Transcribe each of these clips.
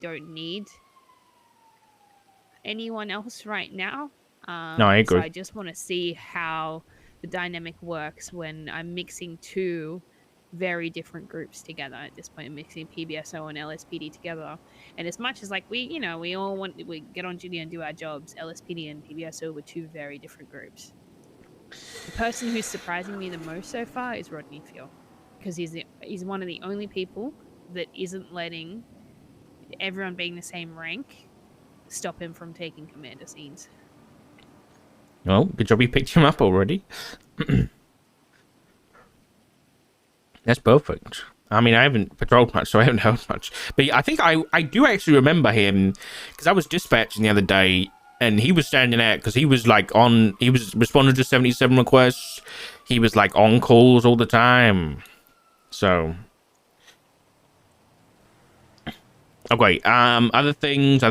don't need anyone else right now. No, I So agree. I just want to see how the dynamic works when I'm mixing two very different groups together. At this point, I'm mixing PBSO and LSPD together. And as much as like we all we get on duty and do our jobs, LSPD and PBSO were two very different groups. The person who's surprising me the most so far is Rodney Fuel, because he's one of the only people that isn't letting everyone being the same rank stop him from taking commander scenes. Well, good job you picked him up already. That's perfect. I mean, I haven't patrolled much, so I haven't heard much. But I think I do actually remember him, because I was dispatching the other day, and he was standing out, because he was like he was responding to 77 requests. He was like on calls all the time. So. Okay, other things.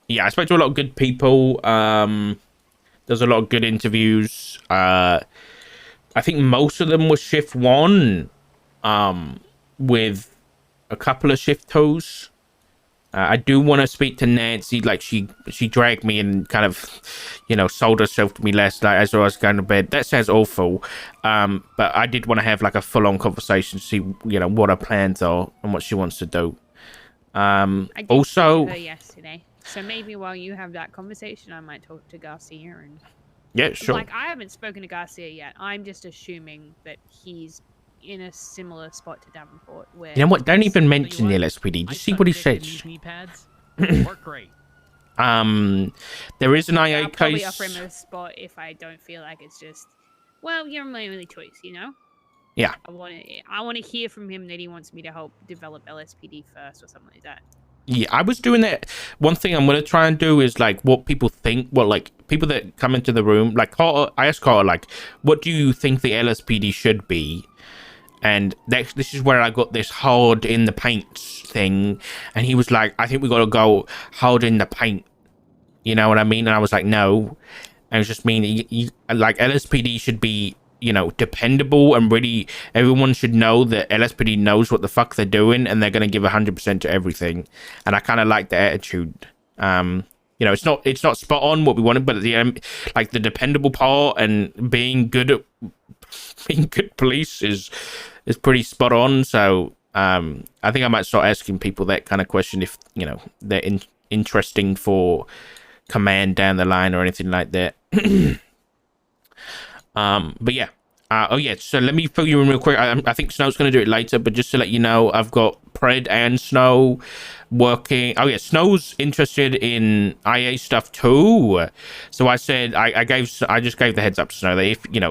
Yeah, I spoke to a lot of good people. There's a lot of good interviews. I think most of them were shift one, with a couple of shift twos. I do want to speak to Nancy. Like she dragged me and kind of, sold herself to me last night as I was going to bed. That sounds awful. But I did want to have like a full on conversation to see, what her plans are and what she wants to do. I did Also, speak to her yesterday, so maybe while you have that conversation, I might talk to Garcia and. yeah, sure. Like, I haven't spoken to Garcia yet. I'm just assuming that he's in a similar spot to Davenport. Where You know what? Don't even mention the LSPD. Just see what he says. Knee pads. Work great. There is an IA I'll probably case. offer him a spot if I don't feel like it's just. Well, you're my only choice, Yeah. I want to hear from him that he wants me to help develop LSPD first or something like that. Yeah, I was doing that. One thing I'm gonna try and do is like what people think. Well, like people that come into the room, like Carter. I asked Carter, like, what do you think the LSPD should be? And this is where I got this hard in the paint thing. And he was like, I think we got to go hard in the paint. You know what I mean? And I was like, no. And it's just mean like LSPD should be, dependable, and really everyone should know that LSPD knows what the fuck they're doing and they're going to give 100% to everything. And I kind of like the attitude. It's not spot on what we wanted, but like the dependable part and being good police is pretty spot on. So I think I might start asking people that kind of question if they're interesting for command down the line or anything like that. But yeah. So let me fill you in real quick. I think Snow's going to do it later, but just to let you know, I've got Pred and Snow working. Oh yeah, Snow's interested in IA stuff too. So I said I just gave the heads up to Snow that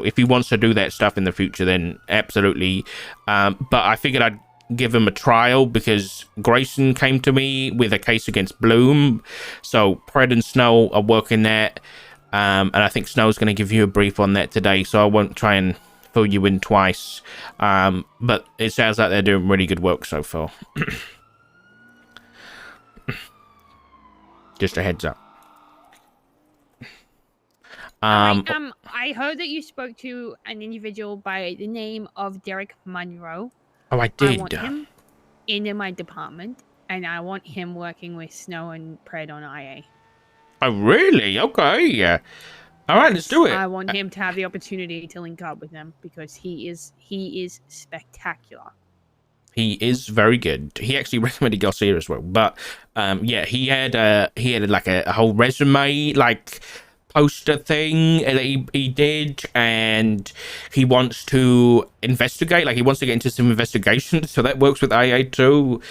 if he wants to do that stuff in the future, then absolutely. But I figured I'd give him a trial because Grayson came to me with a case against Bloom. So Pred and Snow are working that. And I think Snow's going to give you a brief on that today, so I won't try and fill you in twice. But it sounds like they're doing really good work so far. Just a heads up. I heard that you spoke to an individual by the name of Derek Monroe. Oh, I did. I want him in my department, and I want him working with Snow and Pred on IA. Oh, really? Okay. All right, let's do it. I want him to have the opportunity to link up with them because he is spectacular. He is very good. He actually recommended Garcia as well. But he had like a whole resume like poster thing that he did, and he wants to investigate. Like he wants to get into some investigations. So that works with IA too.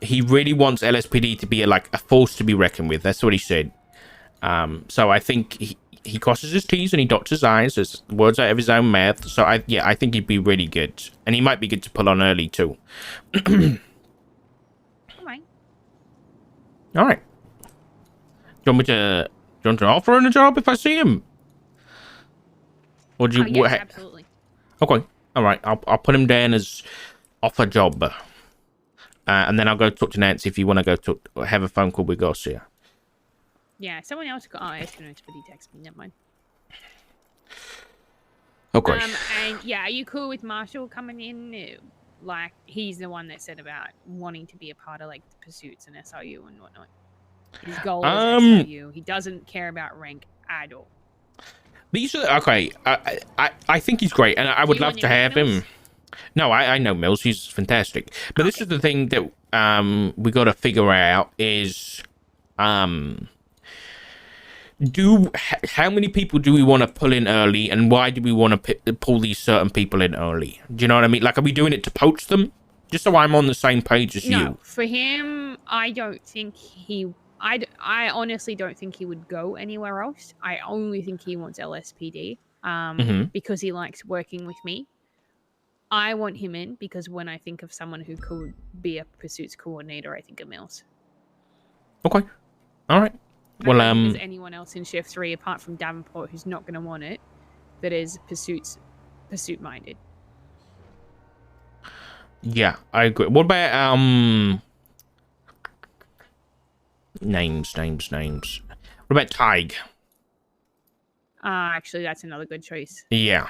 He really wants LSPD to be a force to be reckoned with. That's what he said. So I think he crosses his T's and he dots his I's. There's words out of his own mouth. So I think he'd be really good, and he might be good to pull on early too. All right. Do you want to offer him a job if I see him? Or do you? Yes, absolutely. Okay. All right. I'll put him down as offer job. And then I'll go talk to Nancy if you want to go have a phone call with Garcia. Yeah, someone else got. Oh, I was going to text me. Never mind. Okay. And yeah, are you cool with Marshall coming in like he's the one that said about wanting to be a part of like the pursuits and SRU and whatnot. His goal is SRU. He doesn't care about rank at all. These are okay. I think he's great, and I would love to have him. No, I know Mills. He's fantastic. But this is the thing that we got to figure out is how many people do we want to pull in early, and why do we want to pull these certain people in early? Do you know what I mean? Like, are we doing it to poach them? Just so I'm on the same page as you. No, for him, I don't think he. I honestly don't think he would go anywhere else. I only think he wants LSPD because he likes working with me. I want him in because when I think of someone who could be a pursuits coordinator, I think of Mills. Okay. All right. Well, there's anyone else in Shift 3 apart from Davenport who's not going to want it that is pursuit minded. Yeah, I agree. What about names? What about Tig? Actually, that's another good choice. Yeah.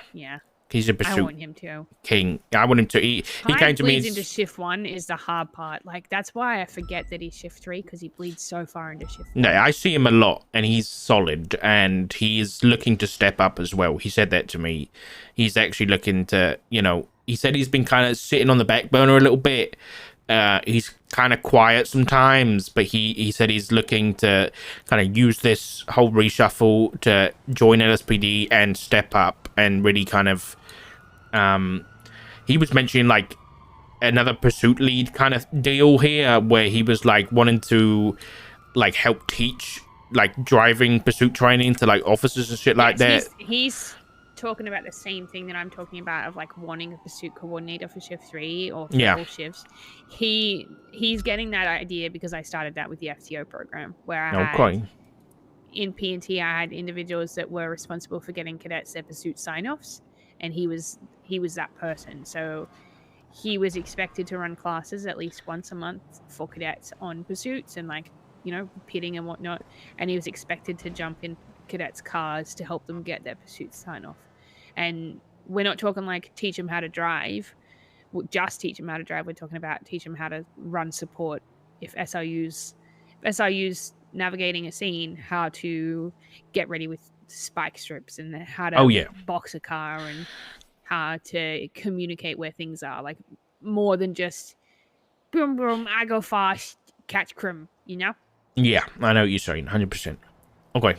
He's a pursuit. I want him to. King. I want him to. He came to me. Bleeds into Shift 1 is the hard part. Like, that's why I forget that he's Shift 3, because he bleeds so far into Shift 1. No, I see him a lot, and he's solid, and he is looking to step up as well. He said that to me. He's actually looking to, he said he's been kind of sitting on the back burner a little bit. He's kind of quiet sometimes, but he said he's looking to kind of use this whole reshuffle to join LSPD and step up and really kind of he was mentioning like another pursuit lead kind of deal here where he was like wanting to like help teach like driving pursuit training to like officers and shit like that. He's talking about the same thing that I'm talking about of like wanting a pursuit coordinator for Shift 3 or for all shifts. He's getting that idea because I started that with the FTO program where I had, in P&T I had individuals that were responsible for getting cadets their pursuit sign-offs, and he was that person. So he was expected to run classes at least once a month for cadets on pursuits and like, pitting and whatnot, and he was expected to jump in cadets' cars to help them get their pursuit sign off. And we're not talking like teach them how to drive, just teach them how to drive. We're talking about teach them how to run support. If SRU's navigating a scene, how to get ready with spike strips and how to box a car and how to communicate where things are. Like more than just boom boom, I go fast, catch crim. Yeah, I know what you're saying, 100%. Okay.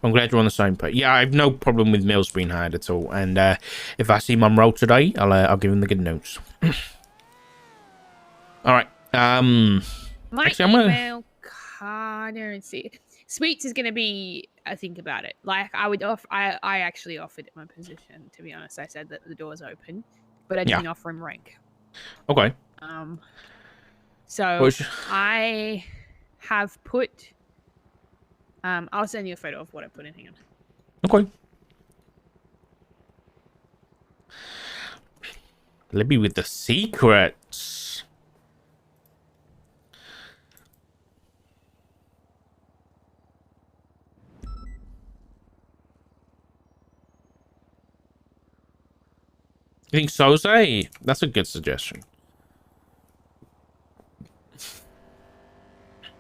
I'm glad you're on the same page. Yeah, I have no problem with Mills being hired at all. And if I see Monroe today, I'll give him the good news. All right. Email Carter and see. Sweets is going to be a think about it. Like I actually offered my position. To be honest, I said that the door's open, but I didn't offer him rank. Okay. So I have put. I'll send you a photo of what I put in. Hang on. Okay. Libby with the secrets. You think so, Zay? That's a good suggestion.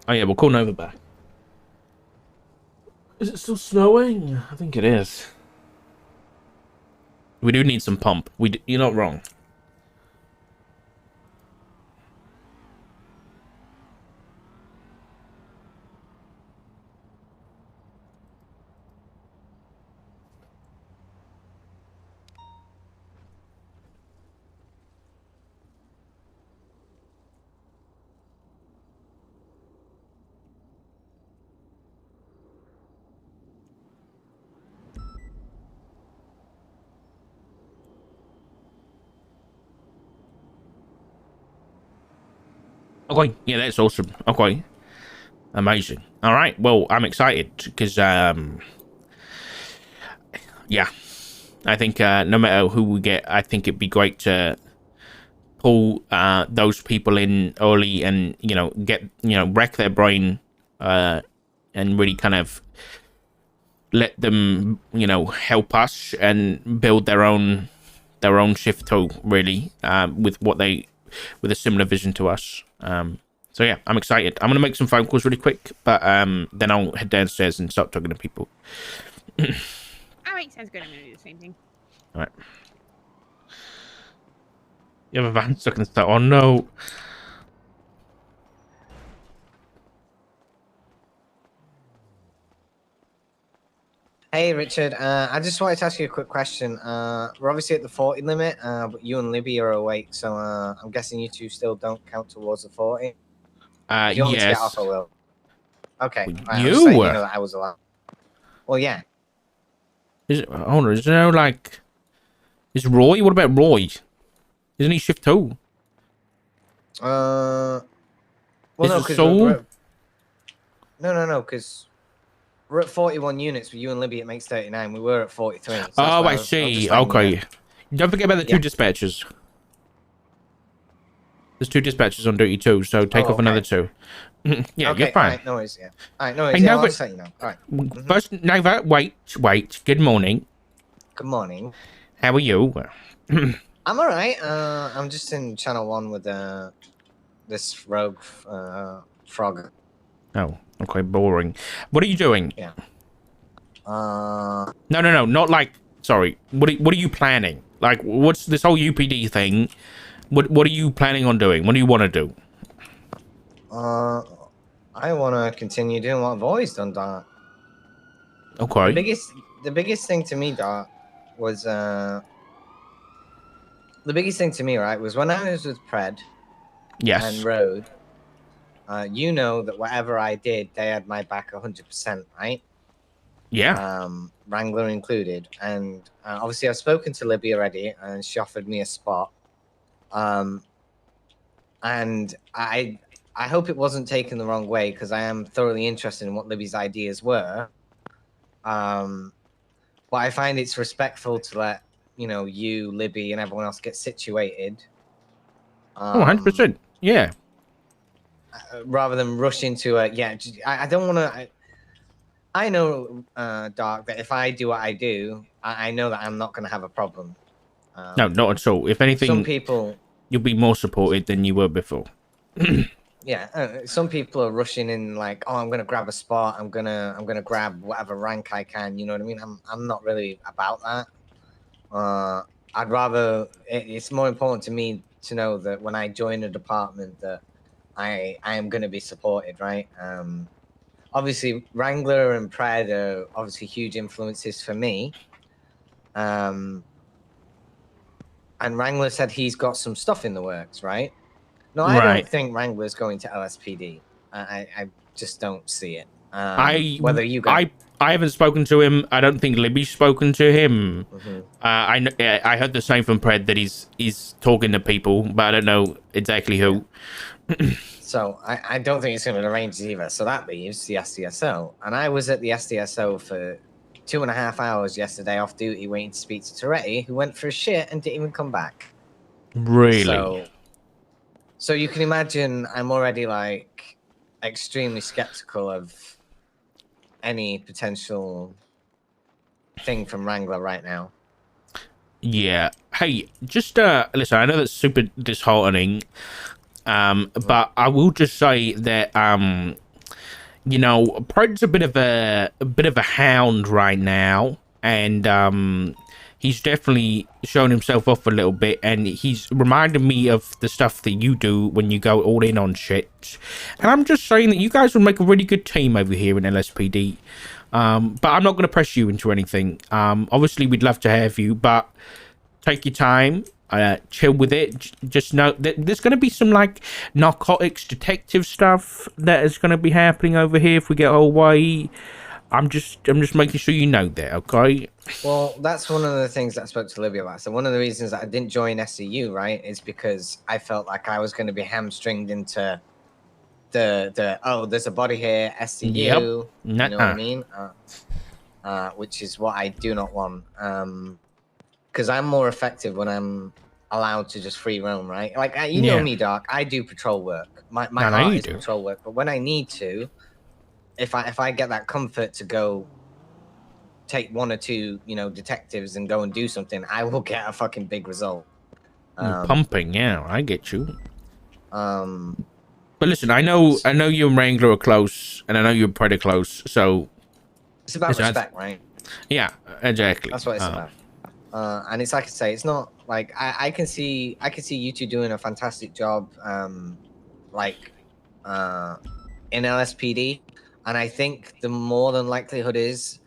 Oh yeah, we'll call Nova back. Is it still snowing? I think it is. We do need some pump. You're not wrong. Okay, yeah, that's awesome. Okay, amazing. All right, well, I'm excited because, yeah, I think no matter who we get, I think it'd be great to pull those people in early and get wreck their brain and really kind of let them help us and build their own shift tool really with what they with a similar vision to us. So yeah, I'm excited. I'm gonna make some phone calls really quick, but then I'll head downstairs and start talking to people. All right, sounds good. I'm gonna do the same thing. All right. You have a van stuck in the start. Oh no. Hey, Richard. I just wanted to ask you a quick question. We're obviously at the 40 limit, but you and Libby are awake, so I'm guessing you two still don't count towards the 40. If you want me to get off, Yes. I will. Okay. Well, Right, I'm just letting you? you know that I was allowed. Well, yeah. Hold on, is there no, like... Is Roy? What about Roy? Isn't he shift 2? Well, Is no, it because Soul? no, because we're at 41 units with you and Libby. It makes 39. We were at 43. So that's Oh, why I I was see. just letting you know. Okay. Don't forget about the two Yeah. dispatchers. There's 2 dispatchers on duty too, so take off another 2. Yeah, Okay, you're fine. alright, no worries, yeah. Alright, no worries, Hey, yeah, Nova, I'll just let you know. Alright. First, Nova, wait. Good morning. Good morning. How are you? I'm alright. I'm just in channel 1 with this rogue frog. Oh, okay, boring. What are you doing? Yeah. No, not like... Sorry. What are you planning? Like, what's this whole UPD thing? What are you planning on doing? What do you want to do? I want to continue doing what I've always done, Dart. Okay. The biggest thing to me, Dart, was the biggest thing to me, right, was when I was with Pred Yes. and Road. You know that whatever I did, they had my back 100%, right? Yeah. Wrangler included, and obviously I've spoken to Libby already, and she offered me a spot. And I hope it wasn't taken the wrong way, because I am thoroughly interested in what Libby's ideas were. But I find it's respectful to let you, Libby, and everyone else get situated. 100%. Yeah. Rather than rush into a I don't want to. I know, Dark, that if I do what I do, I know that I'm not going to have a problem. No, not at all. If anything, some people, you'll be more supported than you were before. yeah, some people are rushing in like, oh, I'm going to grab a spot. I'm gonna grab whatever rank I can. You know what I mean? I'm not really about that. I'd rather. It's more important to me to know that when I join a department that I am going to be supported, right? Obviously, Wrangler and Pred are obviously huge influences for me. And Wrangler said he's got some stuff in the works, right? No, I don't think Wrangler's going to LSPD. I just don't see it. Whether you guys... I haven't spoken to him. I don't think Libby's spoken to him. I heard the same from Pred that he's talking to people, but I don't know exactly who. So I don't think it's going to be arranged either. So that leaves the SDSO. And I was at the SDSO for 2.5 hours yesterday off duty waiting to speak to Toretti, who went for a shit and didn't even come back. Really? So you can imagine I'm already like extremely skeptical of any potential thing from Wrangler right now. Yeah. Hey, just listen, I know that's super disheartening. But I will just say that Pred's a bit of a hound right now, and he's definitely shown himself off a little bit, and he's reminded me of the stuff that you do when you go all in on shit. And I'm just saying that you guys would make a really good team over here in LSPD. But I'm not going to press you into anything. Obviously we'd love to have you, but take your time. Chill with it. Just know that there's going to be some like narcotics detective stuff that is going to be happening over here if we get our way. I'm just making sure you know that, okay? Well, that's one of the things that I spoke to Libby about. So one of the reasons that I didn't join SCU, right, is because I felt like I was going to be hamstringed into there's a body here, SCU. Yep. You know what I mean? Which is what I do not want. Because I'm more effective when I'm allowed to just free roam, right? Like you know me, Doc. I do patrol work. My heart is patrol work. But when I need to, if I get that comfort to go take 1 or 2, detectives and go and do something, I will get a fucking big result. Pumping, yeah, I get you. Um, But listen, I know you and Wrangler are close, and I know you're pretty close. So it's about listen, respect, right? yeah, exactly. That's what it's about. And it's like I say, it's not like I can see you two doing a fantastic job, like in LSPD, and I think the more than likelihood is,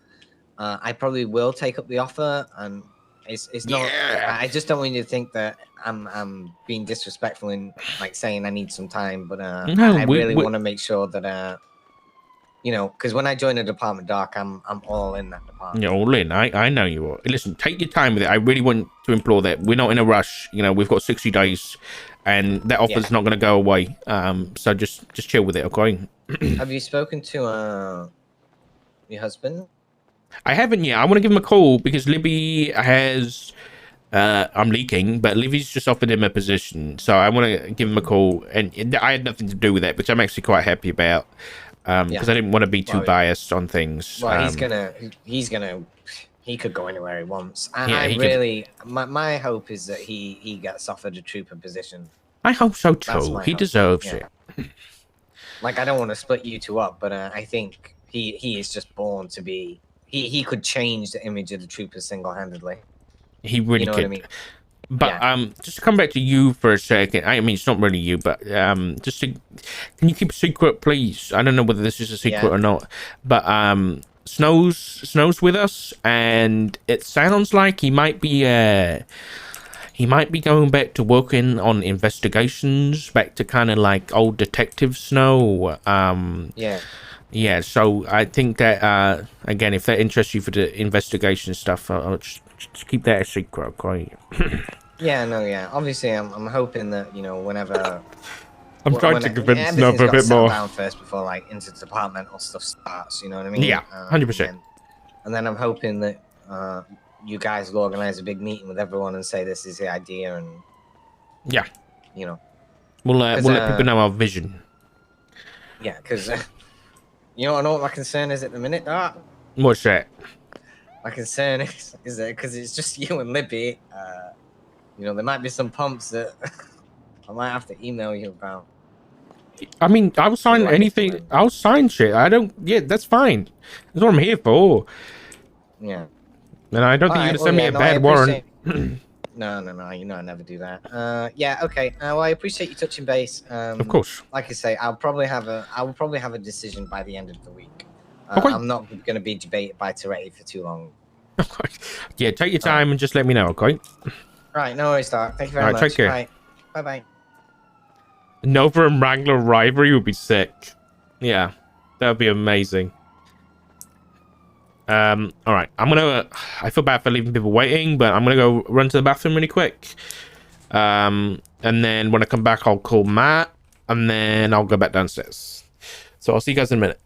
I probably will take up the offer, and it's not. Yeah. I just don't want you to think that I'm being disrespectful in like saying I need some time, but No, I really want to make sure that you know, because when I join a department, Doc, I'm all in that department. you're all in. I know you are. Listen, take your time with it. I really want to implore that. We're not in a rush. You know, we've got 60 days, and that offer's not going to go away. So just chill with it, okay? Have you spoken to your husband? I haven't yet. I want to give him a call because Libby has. I'm leaking, but Livy's just offered him a position, so I want to give him a call. And I had nothing to do with that, which I'm actually quite happy about. Because I didn't want to be too biased on things. Well, he's gonna he could go anywhere he wants. And Yeah, I he really my hope is that he gets offered a trooper position. I hope so That's too. my He hope. deserves Yeah. it. Like I don't want to split you two up, but I think he is just born to be. He could change the image of the troopers single-handedly. He really You know could. what I mean? But Yeah. just to come back to you for a second. I mean, it's not really you, but just to, can you keep a secret, please? I don't know whether this is a secret or not, but Snow's with us, and it sounds like he might be going back to working on investigations, back to kind of like old Detective Snow. Yeah, so I think that again, if that interests you for the investigation stuff, I'll just keep that a secret, okay? Yeah, no, yeah. Obviously, I'm hoping that you know whenever I'm trying to convince Snow everything's a got to bit settle more. down first before like interdepartmental stuff starts. You know what I mean? Yeah, 100%. And then I'm hoping that you guys will organize a big meeting with everyone and say this is the idea, and yeah, you know, we'll let people know our vision. Yeah, because you know what my concern is at the minute, Doc? What's that? My concern is that because it's just you and Libby, you know, there might be some pumps that I might have to email you about. I mean, I'll sign Like anything. I'll sign shit. I don't. Yeah, that's fine. That's what I'm here for. Yeah. And I don't think you're gonna send me a bad warrant. No, you know I never do that. Yeah, okay. Well, I appreciate you touching base. Of course. Like I say, I will probably have a decision by the end of the week. Okay. I'm not going to be debated by Toretti for too long. Okay. Yeah, take your time and just let me know, okay? Right, no worries, Doc. Thank you very much. Take care. Right. Bye-bye. Nova and Wrangler rivalry would be sick. Yeah, that would be amazing. All right, I feel bad for leaving people waiting, but I'm gonna go run to the bathroom really quick. And then when I come back, I'll call Matt, and then I'll go back downstairs. So I'll see you guys in a minute.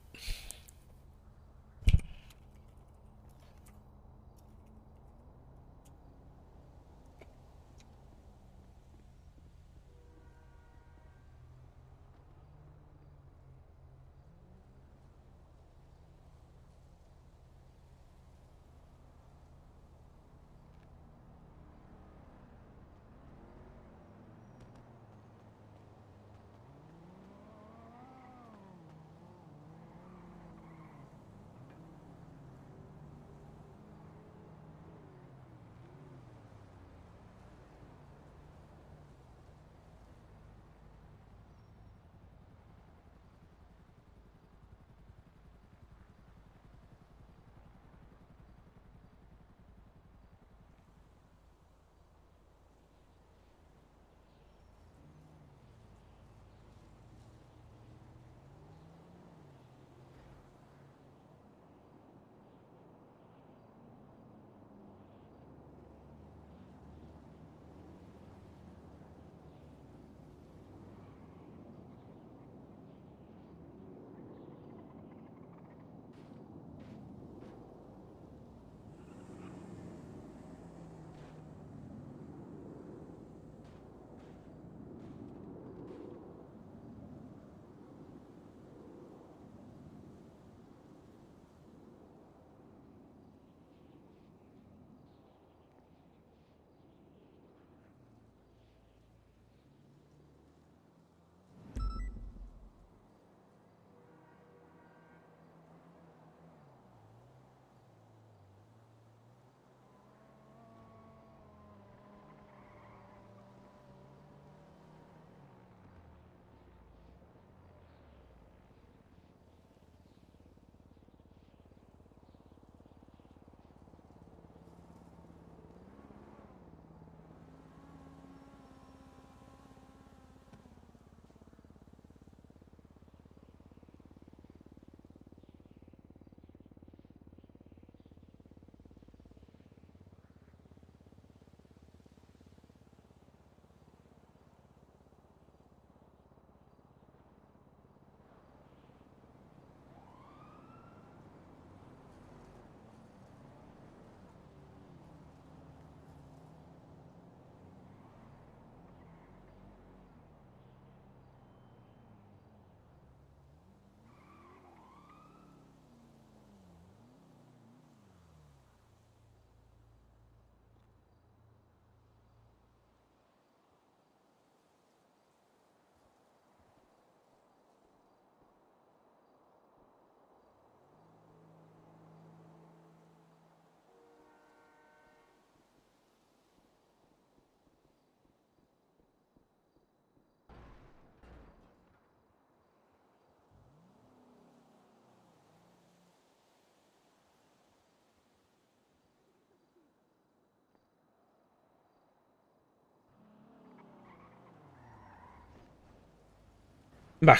Bah.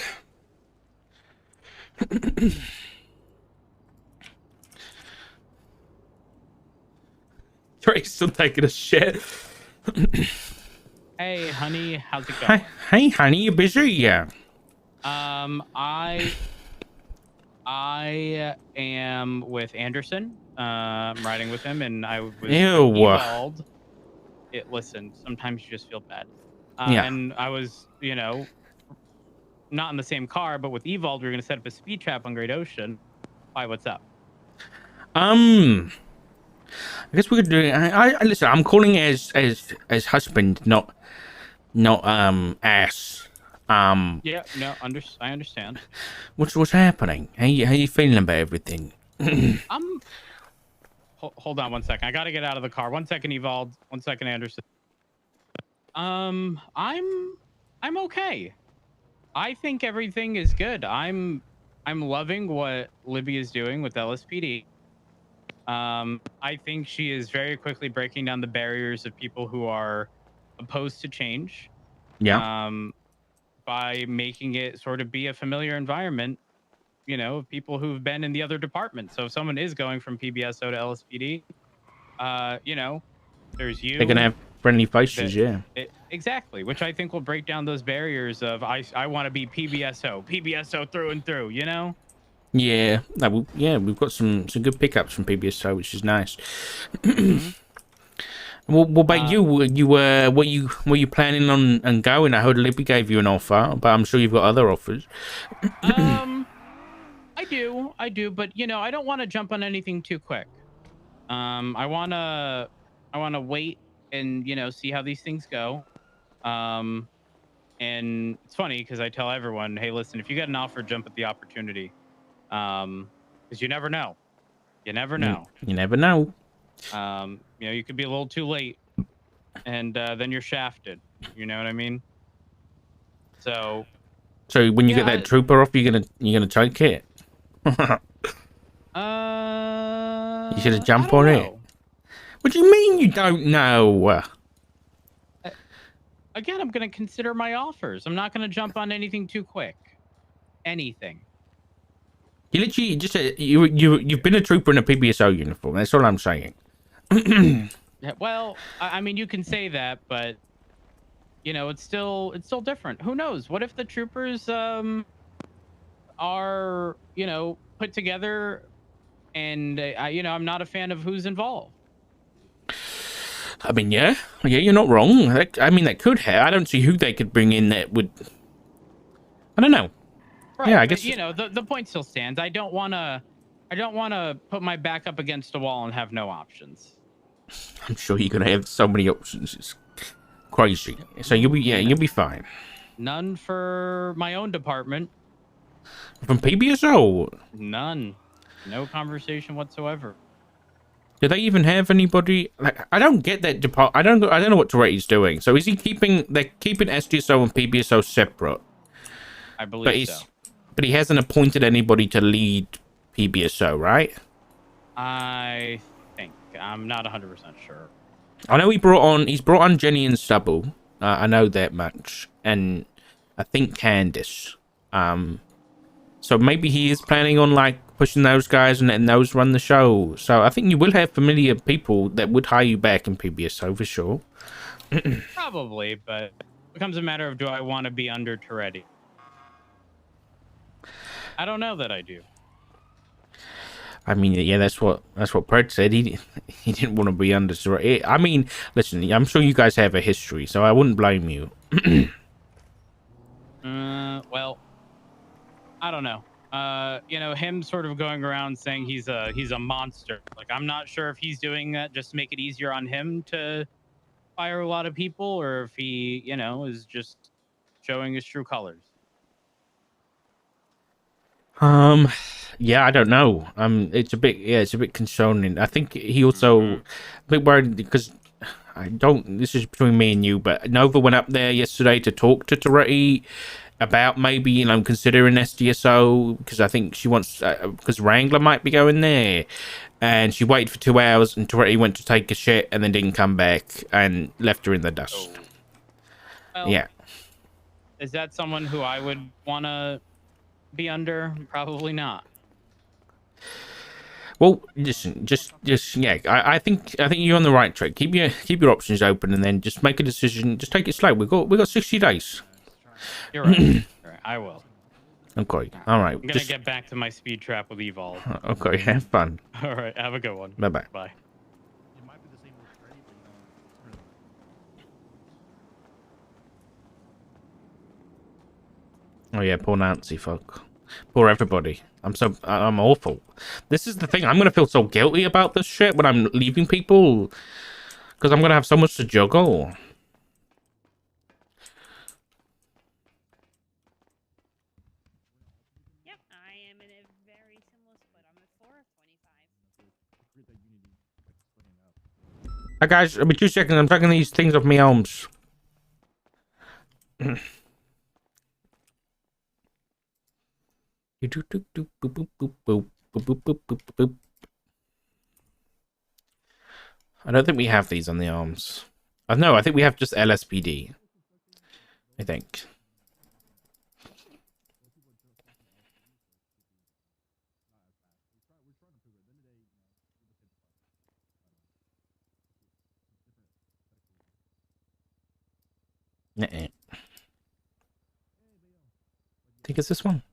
Drake's still taking a shit. Hey, honey, how's it going? Hey, honey, you busy? Yeah. I am with Anderson. I'm riding with him, and I was with Ew. Evald. Listen, sometimes you just feel bad. Yeah. And I was, not in the same car, but with Evald, we were gonna set up a speed trap on Great Ocean. Why? What's up? I guess we could do. I listen. I'm calling as husband, not ass. Yeah, no, I understand. What's happening? How you feeling about everything? Hold on one second. I gotta get out of the car. 1 second, Evald. 1 second, Anderson. I'm okay. I think everything is good. I'm loving what Libby is doing with LSPD. I think she is very quickly breaking down the barriers of people who are opposed to change. Yeah. By making it sort of be a familiar environment, of people who've been in the other departments. So if someone is going from PBSO to LSPD, there's you. They're gonna have friendly faces, yeah. Exactly, which I think will break down those barriers of I want to be PBSO through and through, Yeah, we've got some good pickups from PBSO, which is nice. What about you? Were you planning on going? I heard Libby gave you an offer, but I'm sure you've got other offers. I do, but I don't want to jump on anything too quick. I wanna wait and see how these things go. And it's funny because I tell everyone, hey, listen, if you get an offer, jump at the opportunity. Because you never know. You never know. You never know. You could be a little too late, and then you're shafted. You know what I mean? So when you get that trooper off, you're gonna take it. You should have jumped on it. What do you mean you don't know? Again, I'm gonna consider my offers. I'm not gonna jump on anything too quick. Anything. You literally just you've been a trooper in a PBSO uniform. That's all I'm saying. Yeah, well, I mean, you can say that, but it's still different. Who knows? What if the troopers are put together, and I'm not a fan of who's involved. I mean, yeah, you're not wrong. That could have. I don't see who they could bring in that would. I don't know. Right, yeah, I guess the point still stands. I don't want to put my back up against a wall and have no options. I'm sure you're gonna have so many options. It's crazy. So you'll be fine. None for my own department. From PBSO? None. No conversation whatsoever. Do they even have anybody? Like, I don't get that department. I don't know what Toretti's doing. So is he keeping? They're keeping SDSO and PBSO separate. I believe so. But he hasn't appointed anybody to lead PBSO, right? I think. I'm not 100% sure. I know he's brought on Jenny and Stubble. I know that much, and I think Candice. So maybe he is planning on pushing those guys and letting those run the show. So I think you will have familiar people that would hire you back in PBSO for sure. Probably, but it becomes a matter of, do I want to be under Toretti? I don't know that I do. I mean, yeah, that's what Pert said. He didn't want to be under Toretti. I mean, listen, I'm sure you guys have a history, so I wouldn't blame you. Well, I don't know. Him sort of going around saying he's a monster. I'm not sure if he's doing that just to make it easier on him to fire a lot of people, or if he, is just showing his true colors. Yeah, I don't know. It's a bit concerning. I think he also a bit worried because this is between me and you, but Nova went up there yesterday to talk to Toretti about maybe, considering SDSO, because I think she wants, because Wrangler might be going there. And she waited for 2 hours, and Toretti went to take a shit and then didn't come back and left her in the dust. Well, yeah. Is that someone who I would want to be under? Probably not. Well, listen, just yeah. I think you're on the right track. Keep your options open, and then just make a decision. Just take it slow. We got 60 days. You're right. You're right. I will. Okay. All right. I'm gonna get back to my speed trap with Evolve. Okay. Have fun. All right. Have a good one. Bye bye. Bye. Oh yeah, poor Nancy, fuck. Poor everybody. I'm awful. This is the thing. I'm gonna feel so guilty about this shit when I'm leaving people, because I'm gonna have so much to juggle. Yep, I am in a very similar split. I'm at 4 of 25. Hi guys, I'll be 2 seconds. I'm taking these things off my arms. I don't think we have these on the arms. No, I think we have just LSPD. I think. I think it's this one.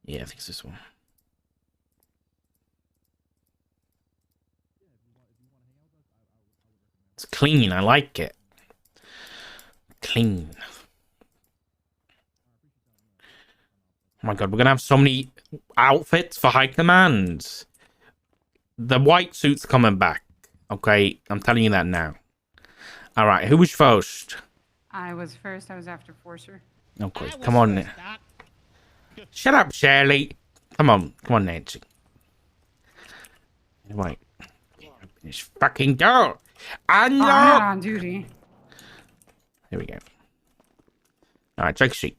Yeah, I think it's this one. It's clean. I like it. Clean. Oh my god, we're gonna have so many outfits for high command. The white suit's coming back. Okay, I'm telling you that now. All right, who was first? I was first. I was after Forcer. Okay, come on. Shut up, Shirley. Come on, Nancy. Wait. Open this fucking door. I'm not on duty. There we go. All right, take a seat.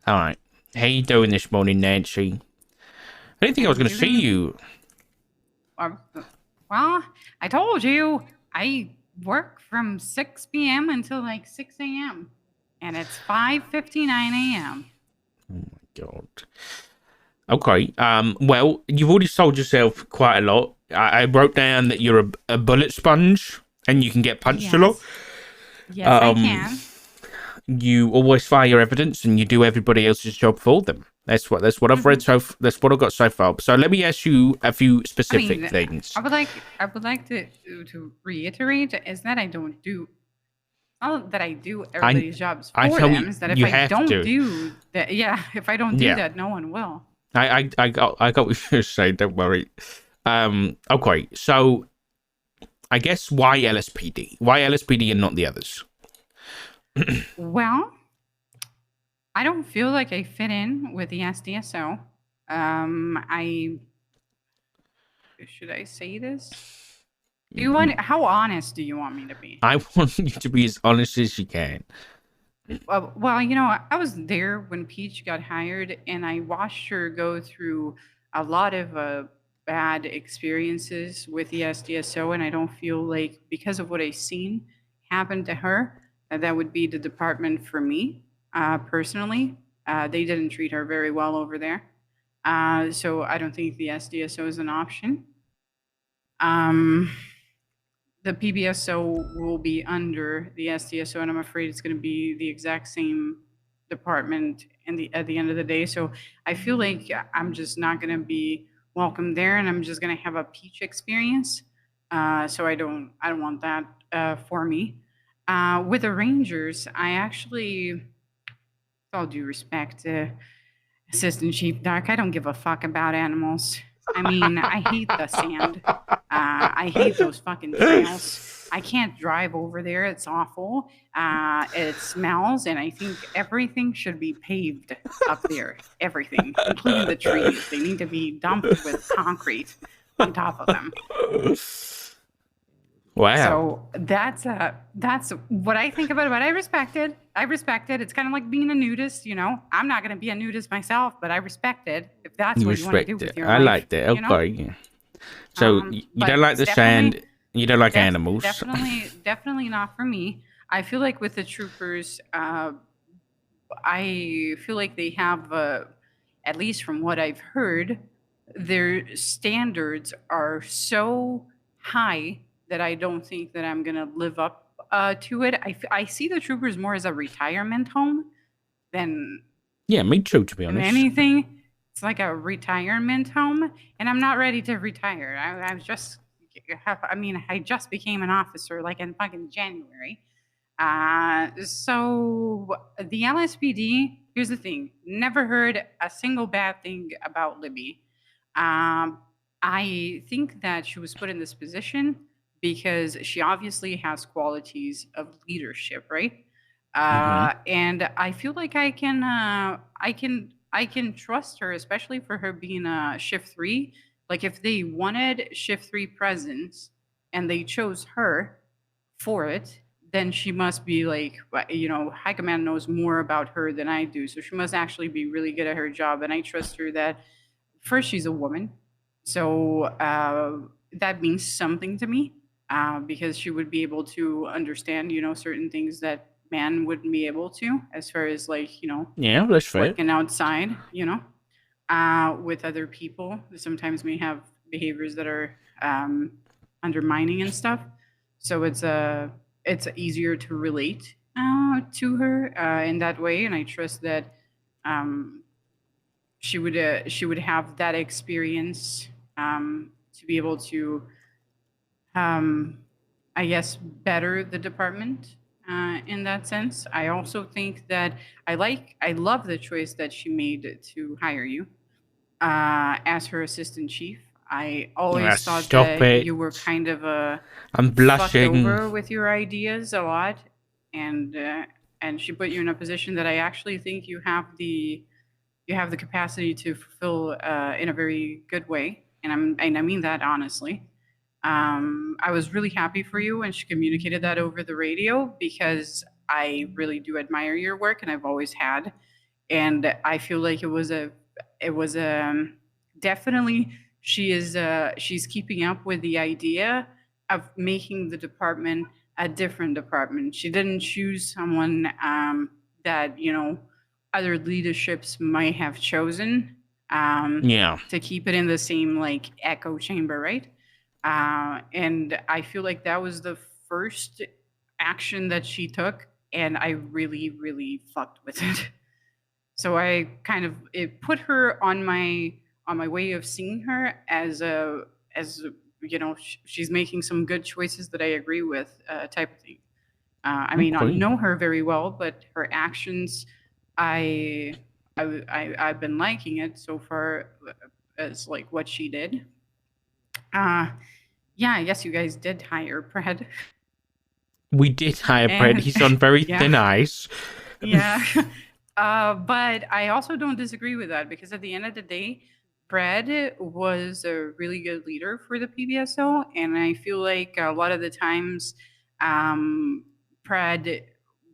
All right. How you doing this morning, Nancy? I didn't think I was going to see you. Well, I told you I work from 6 p.m. until like 6 a.m. and it's 5:59 a.m. Oh my god. Okay. Well, you've already sold yourself quite a lot. I wrote down that you're a bullet sponge and you can get punched a lot. Yes, I can. You always file your evidence and you do everybody else's job for them. That's what I've read that's what I've got so far. So let me ask you a few specific things. I would like to reiterate is that I don't do that I do everybody's jobs for them. Is that if I don't do that, if I don't do that, no one will. I got what you're saying. Don't worry. Okay, so I guess why LSPD? Why LSPD and not the others? Well, I don't feel like I fit in with the SDSO. Should I say this? How honest do you want me to be? I want you to be as honest as you can. Well, you know, I was there when Peach got hired, and I watched her go through a lot of bad experiences with the SDSO, and I don't feel like, because of what I've seen happen to her, that would be the department for me, personally. They didn't treat her very well over there. So I don't think the SDSO is an option. The PBSO will be under the SDSO, and I'm afraid it's going to be the exact same department at the end of the day. So I feel like I'm just not going to be welcome there, and I'm just going to have a Peach experience. So I don't want that for me. With the Rangers, I actually, with all due respect, Assistant Chief Doc, I don't give a fuck about animals. I mean, I hate the sand. I hate those fucking trails. I can't drive over there. It's awful. It smells, and I think everything should be paved up there. Everything, including the trees. They need to be dumped with concrete on top of them. Wow. So that's what I think about it. But I respect it. It's kind of like being a nudist, you know. I'm not going to be a nudist myself, but I respect it. If that's what you want to do with your life. I like that. Okay. So you don't like the sand. You don't like animals. Definitely not for me. I feel like with the troopers, I feel like they have, at least from what I've heard, their standards are so high that I don't think that I'm gonna live up to it. I see the troopers more as a retirement home than Yeah, me too, to be than honest. anything. It's like a retirement home, and I'm not ready to retire. I was just, I mean, I just became an officer like in fucking January. So the LSPD, here's the thing, never heard a single bad thing about Libby. Um, I think that she was put in this position because she obviously has qualities of leadership, right? And I feel like I can trust her, especially for her being a shift 3. Like if they wanted shift 3 presence and they chose her for it, then she must be like, high command knows more about her than I do, so she must actually be really good at her job, and I trust her that first she's a woman, so that means something to me, because she would be able to understand, certain things that man wouldn't be able to, as far as like, Yeah, that's fair. working outside, with other people. Sometimes we have behaviors that are undermining and stuff. So it's easier to relate to her in that way, and I trust that she would have that experience to be able to, I guess, better the department in that sense. I also think that I love the choice that she made to hire you as her assistant chief. I always thought Stop that it. you were kind of I'm fucked blushing. over with your ideas a lot, and she put you in a position that I actually think you have the capacity to fulfill in a very good way, and I mean that honestly. I was really happy for you when she communicated that over the radio, because I really do admire your work, and I've always had, and I feel like it was definitely, she's keeping up with the idea of making the department a different department. She didn't choose someone that other leaderships might have chosen, Yeah. to keep it in the same like echo chamber, right? And I feel like that was the first action that she took, and I really, really fucked with it. So it put her on my way of seeing her as she's making some good choices that I agree with, type of thing. I may not Okay. know her very well, but her actions, I've been liking it so far, as like what she did. Yeah, I guess you guys did hire Pred. We did hire Brett. And He's on very yeah. thin ice. Yeah. But I also don't disagree with that, because at the end of the day, Brad was a really good leader for the PBSO, and I feel like a lot of the times, Brad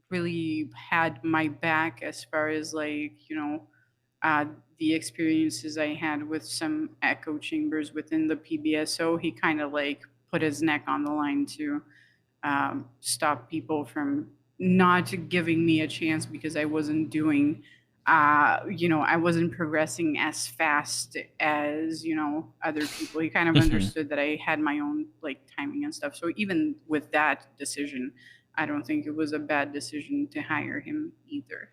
really had my back as far as like the experiences I had with some echo chambers within the PBSO. He kind of like put his neck on the line to stop people from not giving me a chance, because I wasn't doing, I wasn't progressing as fast as, other people. He kind of understood that I had my own like timing and stuff. So even with that decision, I don't think it was a bad decision to hire him either.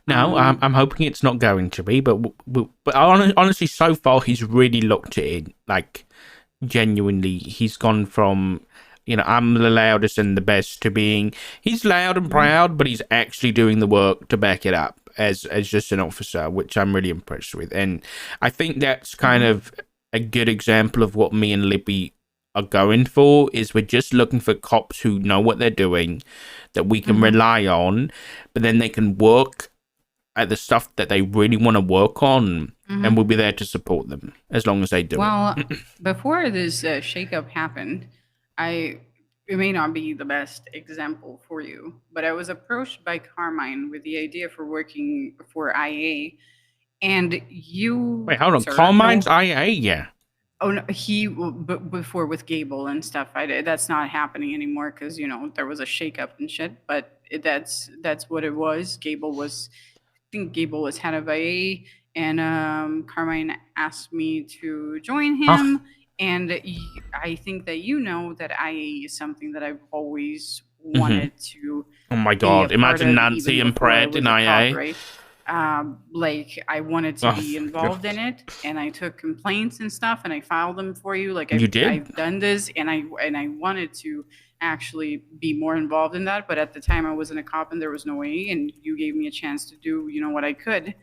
No, I'm hoping it's not going to be, but honestly, so far he's really looked at it. Like, genuinely, he's gone from, I'm the loudest and the best, to being, he's loud and proud, but he's actually doing the work to back it up as just an officer, which I'm really impressed with. And I think that's kind of a good example of what me and Libby are going for, is we're just looking for cops who know what they're doing, that we can rely on, but then they can work at the stuff that they really want to work on, and we'll be there to support them as long as they do it. Before this shakeup happened, it may not be the best example for you, but I was approached by Carmine with the idea for working for IA, and you... Wait, hold on. sir, Carmine's IA? Yeah. Oh no, before with Gable and stuff. That's not happening anymore because there was a shakeup and shit. But that's what it was. I think Gable was head of IA, and Carmine asked me to join Oh, him. And I think that that IA is something that I've always mhm. wanted to Oh my be a god! part Imagine of, Nancy even and before I Pred in was a cop, IA. right? Like I wanted to Oh be my involved god! in it, and I took complaints and stuff, and I filed them for you. Like You did? I've done this, and I wanted to actually be more involved in that, but at the time I wasn't a cop, and there was no way. And you gave me a chance to do what I could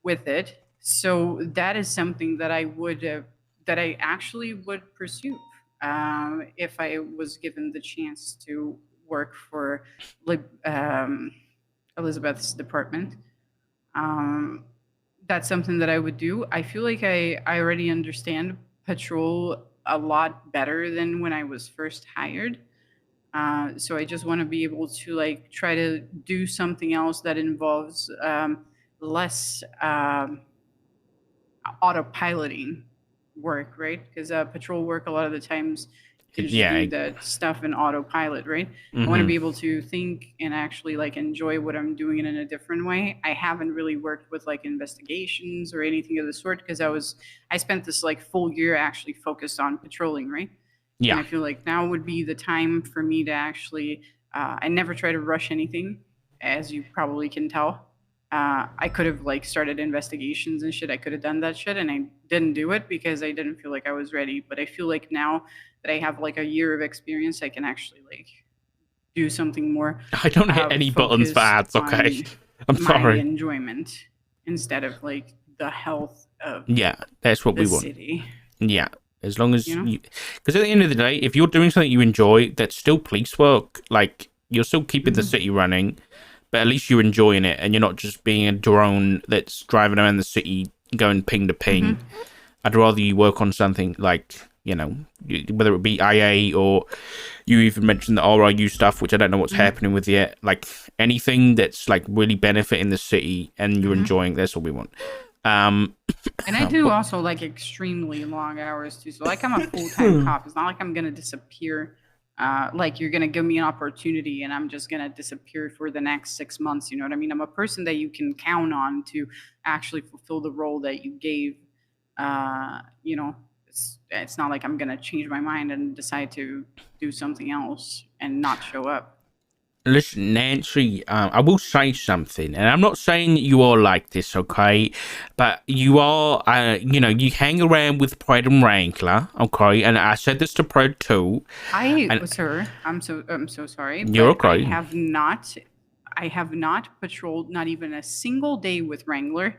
with it. So that is something that that I actually would pursue if I was given the chance to work for Elizabeth's department. Um, that's something that I would do. I feel like I already understand patrol a lot better than when I was first hired. So I just want to be able to like try to do something else that involves less autopiloting work, right? Because patrol work a lot of the times you can just Yeah. do that stuff in autopilot, right? I want to Mm-hmm. be able to think and actually like enjoy what I'm doing in a different way. I haven't really worked with like investigations or anything of the sort because I spent this like full year actually focused on patrolling, right? And Yeah. I feel like now would be the time for me to actually. I never try to rush anything, as you probably can tell. I could have like started investigations and shit. I could have done that shit, and I didn't do it because I didn't feel like I was ready. But I feel like now that I have like a year of experience, I can actually like do something more I don't hit any buttons for focused ads. Okay. on I'm my sorry. enjoyment instead of like the health of Yeah, that's what the we want. city. Yeah, as long as You know? you, because at the end of the day, if you're doing something you enjoy, that's still police work. Like you're still keeping the Mhm. city running, but at least you're enjoying it, and you're not just being a drone that's driving around the city going ping to ping. Mhm. I'd rather you work on something like, whether it be IA or you even mentioned the RIU stuff, which I don't know what's Mhm. happening with yet. Like anything that's like really benefiting the city and you're Mhm. enjoying. That's what we want. And I do also like extremely long hours too. So like I'm a full-time cop. It's not like I'm gonna disappear. Like you're gonna give me an opportunity and I'm just gonna disappear for the next 6 months. You know what I mean? I'm a person that you can count on to actually fulfill the role that you gave. It's not like I'm gonna change my mind and decide to do something else and not show up. Listen, Nancy, I will say something, and I'm not saying that you are like this, okay? But you are, you hang around with Pred and Wrangler, okay? And I said this to Pred too. Sir, I'm so sorry, You're but okay. I have not patrolled not even a single day with Wrangler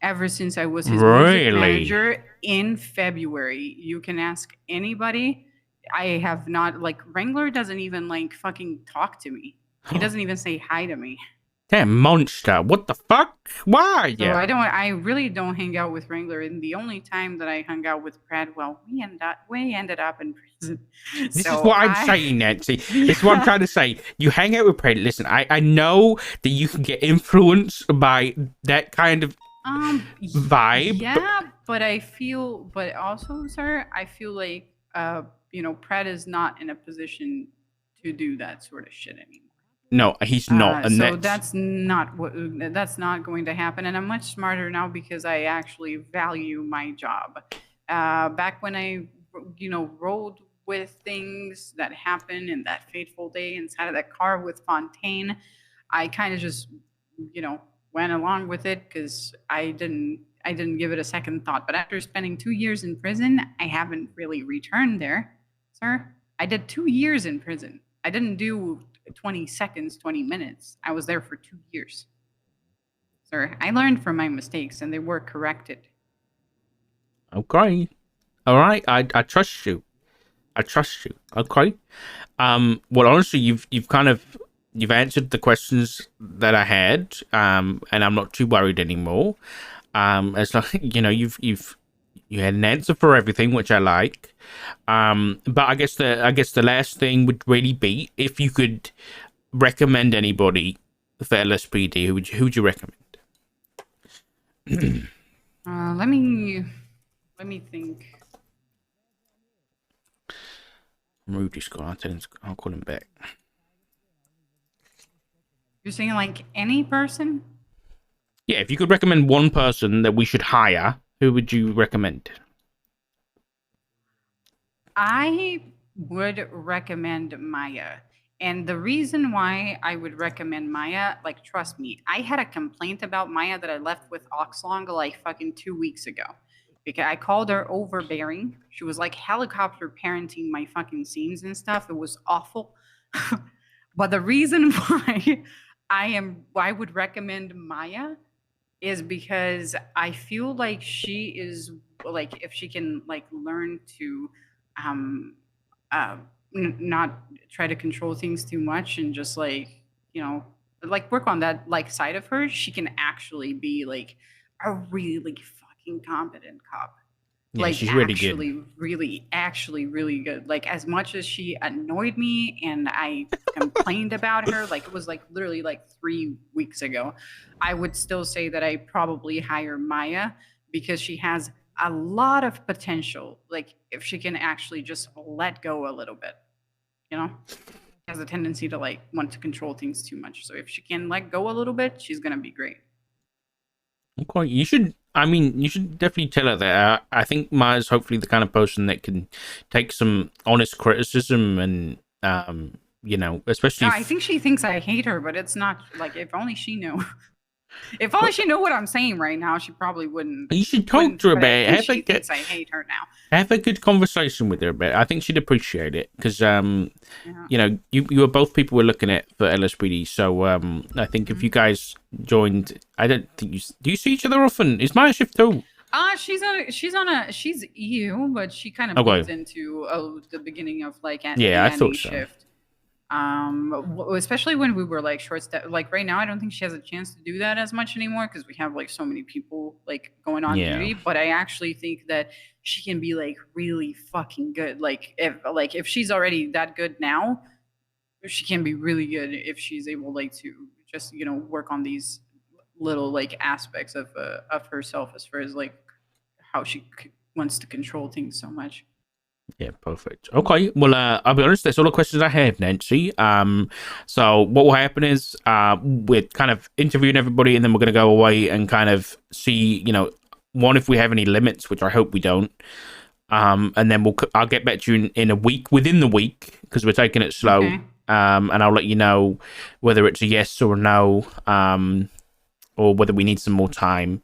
ever since I was his music Really? manager in February. You can ask anybody. I have not like Wrangler doesn't even like fucking talk to me. He doesn't even say hi to me. That monster. What the fuck? Why? So Yeah. I really don't hang out with Wrangler. And the only time that I hung out with Brad, well, we ended up in prison. This is what I'm saying, Nancy. This is what I'm trying to say. You hang out with Pred. Listen, I know that you can get influenced by that kind of vibe. Yeah, but also, sir, I feel like Pratt is not in a position to do that sort of shit anymore. No, he's not. And So that's not going to happen. And I'm much smarter now because I actually value my job. Back when I rode with things that happened in that fateful day inside of that car with Fontaine, I kind of just went along with it because I didn't give it a second thought. But after spending 2 years in prison, I haven't really returned there, sir. I did 2 years in prison. I didn't do 20 seconds, 20 minutes. I was there for 2 years. Sir, I learned from my mistakes and they were corrected. Okay. All right. I trust you. I trust you. Okay. Well, honestly, you've answered the questions that I had, and I'm not too worried anymore. As long you had an answer for everything, which I like. But I guess the last thing would really be if you could recommend anybody for LSPD. Who would you recommend? Let me think. Rudy's gone. I'll tell him. I'll call him back. You're saying like any person? Yeah, if you could recommend one person that we should hire, who would you recommend? I would recommend Maya. And the reason why I would recommend Maya, like, trust me, I had a complaint about Maya that I left with Oxlong like fucking 2 weeks ago. Because I called her overbearing. She was like helicopter parenting my fucking scenes and stuff. It was awful. But the reason why I would recommend Maya is because I feel like she is like, if she can like learn to not try to control things too much and just like, you know, like work on that like side of her, she can actually be like a really fucking competent cop. Yeah, Like she's really actually, good. really good. Like as much as she annoyed me and I complained about her, like it was like literally like 3 weeks ago, I would still say that I probably hire Maya because she has a lot of potential. Like if she can actually just let go a little bit, you know, she has a tendency to like want to control things too much. So if she can let go a little bit, she's gonna be great. Okay, you should. I mean, you should definitely tell her that. I think Maya's hopefully the kind of person that can take some honest criticism and, you know, especially. No, I think she thinks I hate her, but it's not like if only she knew. If only she knew what I'm saying right now, she probably wouldn't. You should talk to her but about I it. think Have she a good, thinks I hate her now. have a good conversation with her about it. I think she'd appreciate it because, Yeah. you know, you are both people we're looking at for LSPD. So, I think if you guys joined, I don't think do you see each other often? Is Maya shift too? She's EU, but she kind of Okay. bleeds into the beginning of like Yeah, I the thought NA so. shift. Especially when we were like short step. Like right now, I don't think she has a chance to do that as much anymore because we have like so many people like going on Yeah. duty. But I actually think that she can be like really fucking good. Like if she's already that good now, she can be really good if she's able like to just work on these little like aspects of herself as far as like how she wants to control things so much. Yeah, perfect. Okay, well, I'll be honest, that's all the questions I have, Nancy. So what will happen is, we're kind of interviewing everybody, and then we're going to go away and kind of see, you know, one, if we have any limits, which I hope we don't. And then I'll get back to you in a week, within the week, because we're taking it slow. Okay. And I'll let you know whether it's a yes or a no, or whether we need some more time.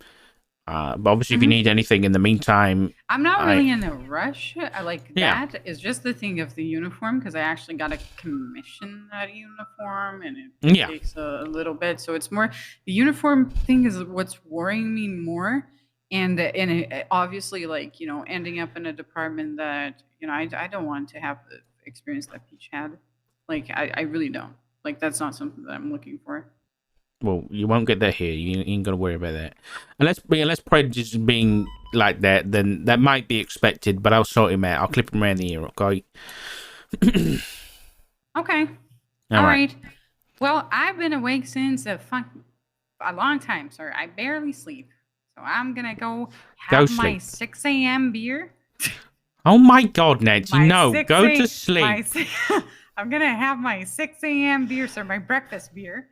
But obviously, if you need anything in the meantime, I'm not really in a rush. That is just the thing of the uniform because I actually got to commission that uniform and it takes a little bit. So it's more the uniform thing is what's worrying me more. And obviously, like, ending up in a department that, I don't want to have the experience that Peach had. Like, I really don't. Like, that's not something that I'm looking for. Well, you won't get that here. You ain't gonna worry about that. Unless Predator's being like that, then that might be expected. But I'll sort him out. I'll clip him around the ear. Okay. Okay. All right. Well, I've been awake since a long time, sir. I barely sleep, so I'm gonna go have my 6 a.m. beer. Oh my God, Nancy! No, go to sleep. I'm gonna have my 6 a.m. beer, sir. My breakfast beer.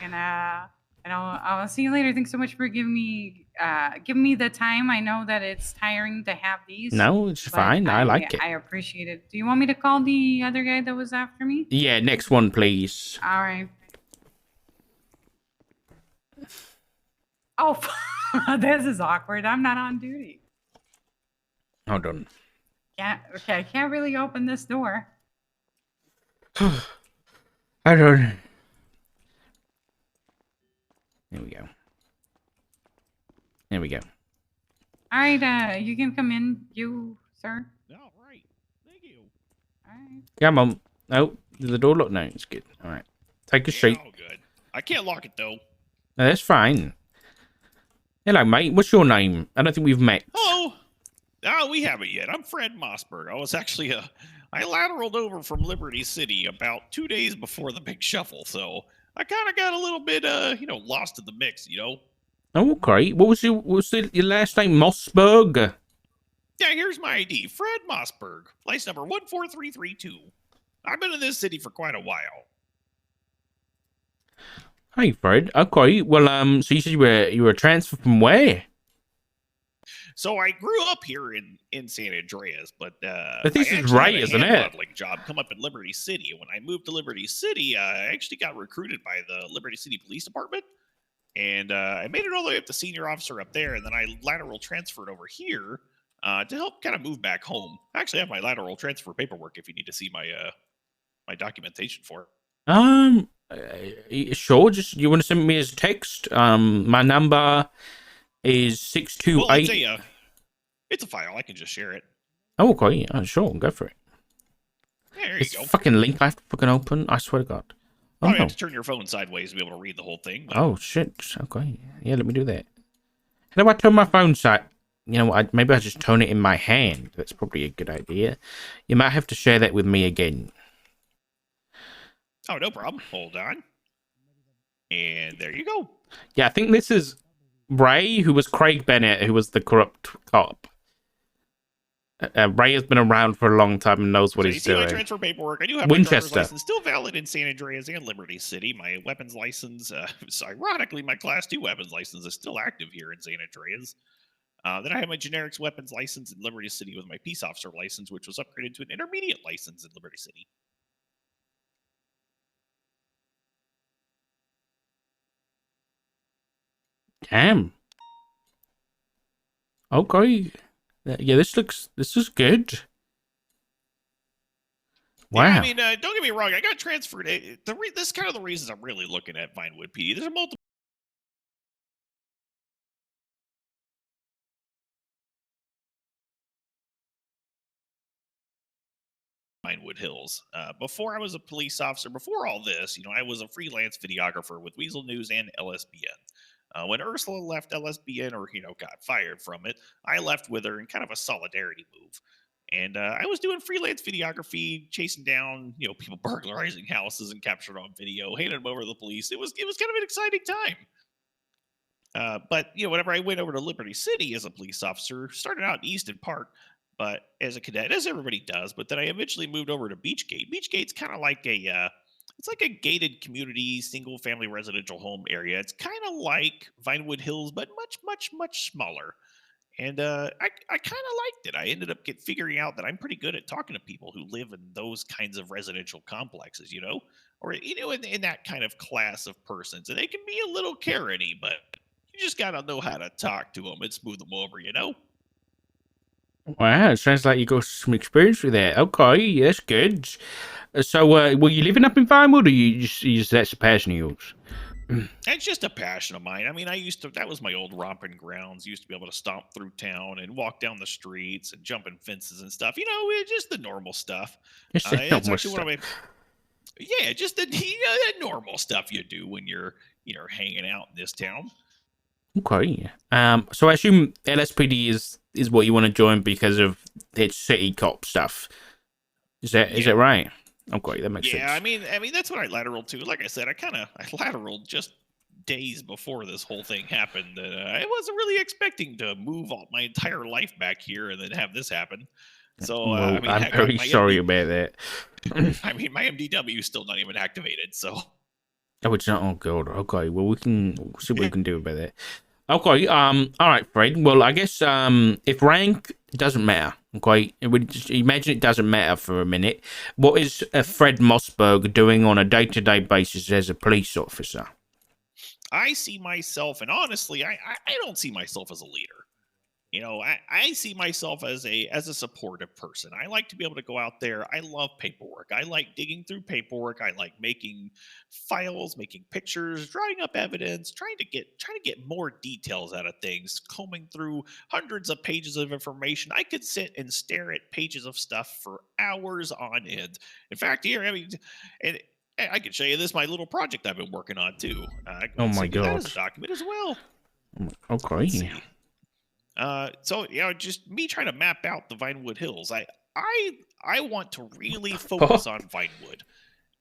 And I'll see you later. Thanks so much for giving me the time. I know that it's tiring to have these. No, it's fine. I like it. I appreciate it. Do you want me to call the other guy that was after me? Yeah, next one, please. All right. Oh, this is awkward. I'm not on duty. Hold on. I can't really open this door. I don't. There we go. All right, you can come in, you, sir. All right. Thank you. All right. Come on. Oh, does the door lock? No, it's good. All right. Take a seat. All good. I can't lock it, though. No, that's fine. Hello, mate. What's your name? I don't think we've met. Hello. Oh, we haven't yet. I'm Fred Mossberg. I was actually, I lateraled over from Liberty City about 2 days before the big shuffle, so I kind of got a little bit, lost in the mix, Oh, great. What was your last name? Mossberg? Yeah, here's my ID. Fred Mossberg. License number 14332. I've been in this city for quite a while. Hey, Fred. Okay. Well, so you said you were transferred from where? So I grew up here in San Andreas, but This I is actually right, had a isn't hand it? modeling job come up in Liberty City. When I moved to Liberty City, I actually got recruited by the Liberty City Police Department, and I made it all the way up to senior officer up there, and then I lateral transferred over here to help kind of move back home. I actually have my lateral transfer paperwork if you need to see my my documentation for it. Sure. Just you want to send me as text? My number is 628. Well, it's a file. I can just share it. Oh, okay. Sure. Go for it. Yeah, there you It's go. fucking link I have to fucking open. I swear to God. Oh, Probably no. have to turn your phone sideways to be able to read the whole thing. But... Oh shit. Okay. Yeah, let me do that. How do I turn my phone side? You know what? Maybe I just turn it in my hand. That's probably a good idea. You might have to share that with me again. Oh, no problem. Hold on. And there you go. Yeah, I think this is Ray, who was Craig Bennett, who was the corrupt cop. Ray has been around for a long time and knows what So he's you see my doing. transfer paperwork. I do have my driver's Winchester. license still valid in San Andreas and Liberty City. My weapons license, so ironically, my Class 2 weapons license is still active here in San Andreas. Then I have my generics weapons license in Liberty City with my peace officer license, which was upgraded to an intermediate license in Liberty City. Damn. Okay. Yeah, this is good. Wow. Yeah, I mean, don't get me wrong. I got transferred. This is kind of the reasons I'm really looking at Vinewood PD. There's multiple Vinewood Hills. Before I was a police officer, before all this, I was a freelance videographer with Weasel News and LSBN. When Ursula left LSBN or, got fired from it, I left with her in kind of a solidarity move. And I was doing freelance videography, chasing down, people burglarizing houses and captured on video, handing them over to the police. It was kind of an exciting time. But whenever I went over to Liberty City as a police officer, started out in Easton Park, but as a cadet, as everybody does. But then I eventually moved over to Beachgate. Beachgate's kind of like it's like a gated community, single family residential home area. It's kind of like Vinewood Hills, but much, much, much smaller. And I kind of liked it. I ended up figuring out that I'm pretty good at talking to people who live in those kinds of residential complexes, or in that kind of class of persons. And they can be a little carroty, but you just gotta know how to talk to them and smooth them over. Wow, it sounds like you got some experience with that. Okay, that's good. So, were you living up in Vinewood, or you just that's a passion of yours? It's just a passion of mine. I mean, that was my old romping grounds. Used to be able to stomp through town and walk down the streets and jump in fences and stuff. It's just the normal stuff. It's the It's normal actually one of stuff. my, yeah, just the normal stuff you do when you're, hanging out in this town. Okay. So I assume LSPD is what you want to join because of its city cop stuff. Is that right? Okay, that makes sense. Yeah, I mean that's what I lateraled to. Like I said, I lateraled just days before this whole thing happened. I wasn't really expecting to move all my entire life back here and then have this happen. So Well, I'm heck, very my sorry about that. I mean, my MDW is still not even activated. So Oh, it's not. Oh god. Okay. Well, we'll see what we can do about that. Okay. All right, Fred. Well, I guess if rank doesn't matter. Okay. Just imagine it doesn't matter for a minute. What is Fred Mossberg doing on a day-to-day basis as a police officer? I see myself, and honestly, I don't see myself as a leader. I see myself as a supportive person. I like to be able to go out there. I love paperwork. I like digging through paperwork. I like making files, making pictures, drawing up evidence, trying to get more details out of things, combing through hundreds of pages of information. I could sit and stare at pages of stuff for hours on end. In fact, here, and I can show you this, my little project I've been working on too. I can Oh my send you that God. as a document as well. Let's Okay. see. So just me trying to map out the Vinewood Hills. I want to really focus on Vinewood,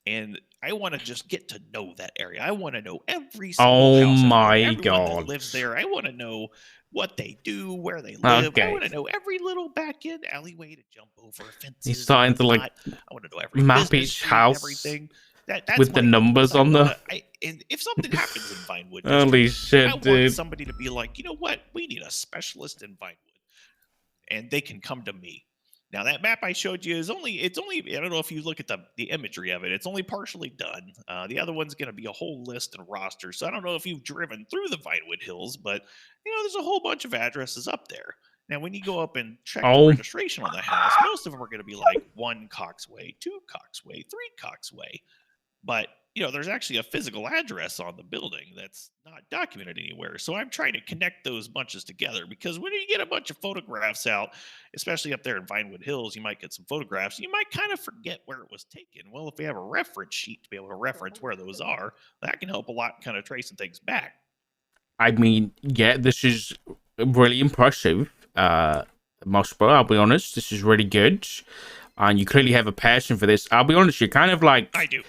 and I want to just get to know that area. I want to know every single Oh house, my everyone that God. lives there. I want to know what they do, where they live. Okay. I want to know every little back end alleyway to jump over fences. He's starting to, like, I want to know every map business each street, house everything. That's with the my goal, numbers is I on wanna- and if something happens in Vinewood, Holy District, shit, I want dude. somebody to be like, you know what? We need a specialist in Vinewood, and they can come to me. Now that map I showed you is only I don't know if you look at the imagery of it, it's only partially done. The other one's going to be a whole list and roster. So I don't know if you've driven through the Vinewood Hills, but there's a whole bunch of addresses up there. Now when you go up and check the registration on the house, most of them are going to be like 1 Coxway, 2 Coxway, 3 Coxway. But there's actually a physical address on the building that's not documented anywhere. So I'm trying to connect those bunches together, because when you get a bunch of photographs out, especially up there in Vinewood Hills, you might get some photographs. You might kind of forget where it was taken. Well, if we have a reference sheet to be able to reference where those are, that can help a lot in kind of tracing things back. I mean, yeah, this is really impressive, Mosper. I'll be honest, this is really good. And you clearly have a passion for this. I'll be honest, you're kind of like... I do.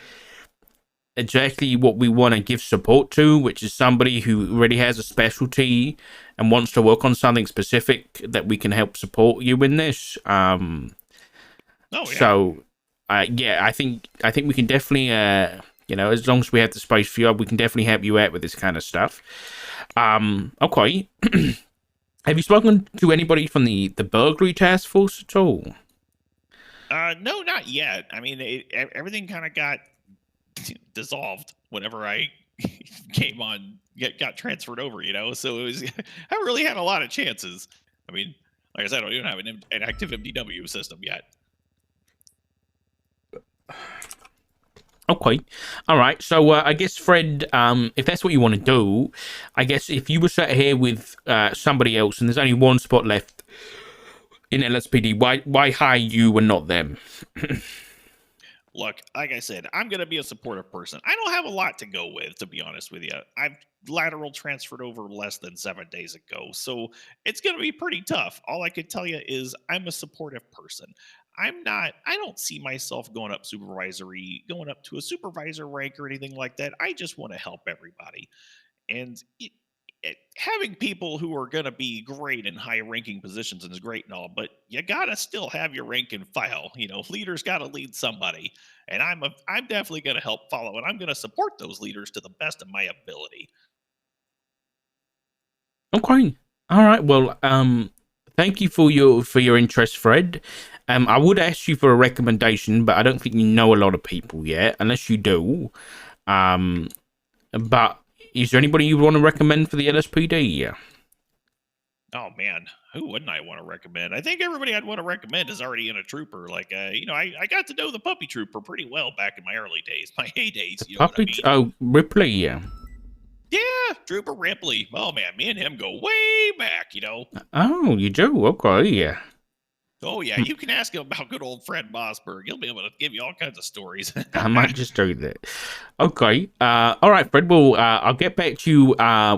Exactly what we want to give support to, which is somebody who really has a specialty and wants to work on something specific that we can help support you in this. So, yeah, I think we can definitely, as long as we have the space for you, we can definitely help you out with this kind of stuff. Okay. Have you spoken to anybody from the burglary task force at all? No, not yet. I mean, everything kind of got dissolved whenever I came on, got transferred over, so it was, I haven't really had a lot of chances. I mean, like I said, I don't even have an active MDW system yet. Okay. All right. So I guess, Fred, if that's what you want to do, I guess if you were sat here with somebody else and there's only one spot left in LSPD, why hire you and not them? Look, like I said, I'm going to be a supportive person. I don't have a lot to go with, to be honest with you. I've lateral transferred over less than 7 days ago, so it's going to be pretty tough. All I could tell you is I'm a supportive person. I don't see myself going up to a supervisor rank or anything like that. I just want to help everybody. And having people who are going to be great in high ranking positions is great and all, but you got to still have your rank and file. Leaders got to lead somebody, and I'm definitely going to help follow, and I'm going to support those leaders to the best of my ability. Okay. All right. Well, thank you for your interest, Fred. I would ask you for a recommendation, but I don't think you know a lot of people yet, unless you do. But is there anybody you want to recommend for the LSPD? Oh man, who wouldn't I want to recommend? I think everybody I'd want to recommend is already in a trooper. Like, I got to know the puppy trooper pretty well back in my early days, my heydays. You know what I mean? Oh, Ripley, yeah. Yeah, Trooper Ripley. Oh man, me and him go way back. Oh, you do? Okay, yeah. Oh yeah, you can ask him about good old Fred Mossberg. He'll be able to give you all kinds of stories. I might just do that. Okay. All right, Fred. Well, I'll get back to you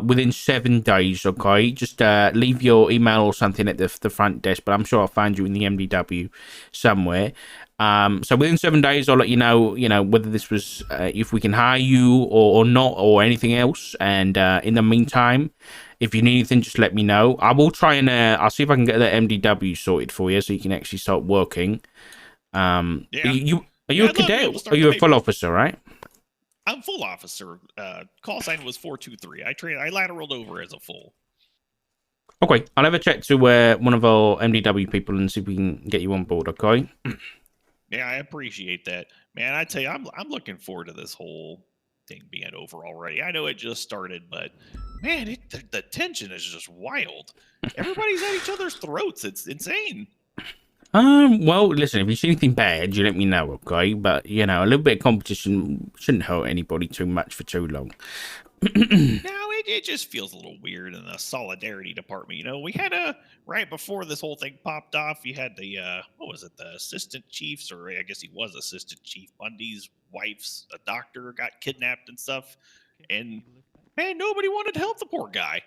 within 7 days. Okay. Just leave your email or something at the front desk, but I'm sure I'll find you in the MDW somewhere. So within 7 days, I'll let you know. Whether this was if we can hire you or not, or anything else. And in the meantime, if you need anything, just let me know. I will try and I'll see if I can get the MDW sorted for you, so you can actually start working. Yeah. Are you a cadet? Or are you a full officer, right? I'm full officer. Call sign was 423. I lateraled over as a full. Okay, I'll have a chat to one of our MDW people and see if we can get you on board. Okay. Yeah, I appreciate that, man. I tell you, I'm looking forward to this whole thing being over already. I know it just started, but man, the tension is just wild. Everybody's at each other's throats. It's insane. Well, listen, if you see anything bad, you let me know, okay? But, a little bit of competition shouldn't hurt anybody too much for too long. No, it just feels a little weird in the solidarity department. We had right before this whole thing popped off, you had the, the assistant chiefs, or I guess he was assistant chief, Bundy's wife's a doctor, got kidnapped and stuff. And, man, nobody wanted to help the poor guy.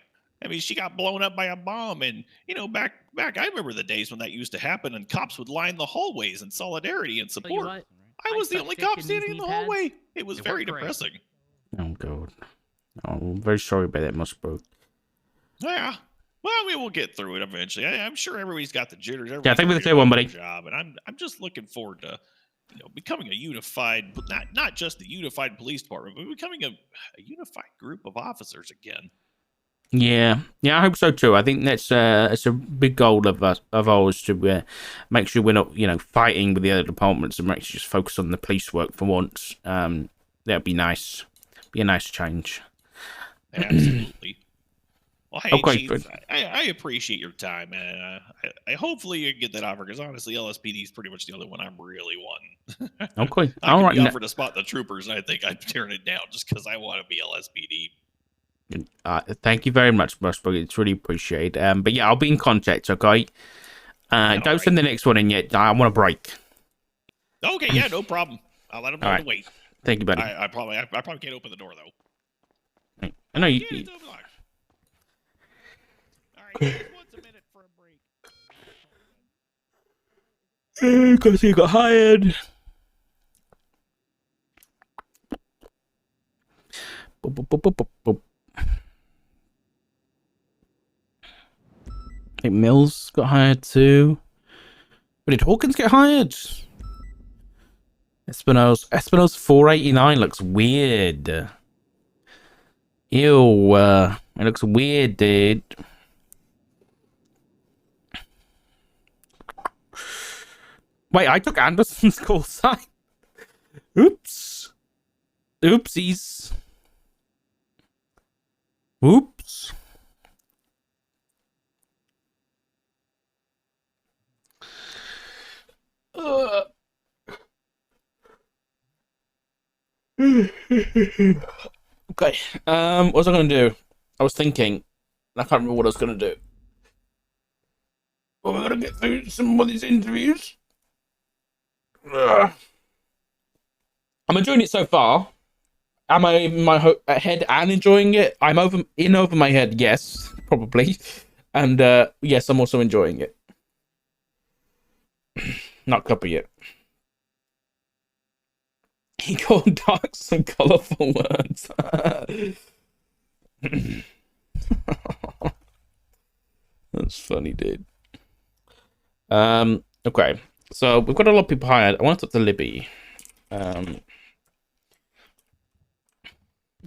I mean, she got blown up by a bomb, and back, I remember the days when that used to happen, and cops would line the hallways in solidarity and support. I was the only cop standing in the hallway. It was very depressing. Oh God, I'm very sorry about that, Mossberg. Yeah, Well, we will get through it eventually. I'm sure everybody's got the jitters. Yeah, thank you for the Everybody's third one, ready buddy. to do their job, and I'm just looking forward to, becoming a unified, not just a unified police department, but becoming a unified group of officers again. Yeah, I hope so too. I think that's it's a big goal of ours to make sure we're not, fighting with the other departments and actually just focus on the police work for once. That'd be nice. Be a nice change. Absolutely. Well, hey, Okay, Chief, good. I appreciate your time, and I hopefully you get that offer, because honestly, LSPD is pretty much the only one I'm really wanting. Okay, I all could right. be offered to spot the troopers, and I think I'd turn it down just because I want to be LSPD. Thank you very much, Musbug. It's really appreciated. But yeah, I'll be in contact. Okay. Don't right. send the next one in yet. I want a break. Okay, yeah, no problem. I'll let them know All to right. wait. Thank you, buddy. I probably can't open the door though. I know you. Yeah, it's unlocked. All right, just once a minute for a break. Because he got hired. Boop, boop, boop, boop, boop, boop. I think Mills got hired too. But did Hawkins get hired? Espino's 489 looks weird. Ew, it looks weird, dude. Wait, I took Anderson's call sign. Oops. Oopsies. Oops. Okay. What was I gonna do? I was thinking. I can't remember what I was gonna do. Well, we're gonna get through some of these interviews. Am I enjoying it so far? Am I in my head and enjoying it? I'm over my head, yes, probably. And yes, I'm also enjoying it. Not copy yet. He called dark some colourful words. That's funny, dude. Okay. So we've got a lot of people hired. I want to talk to Libby. Let's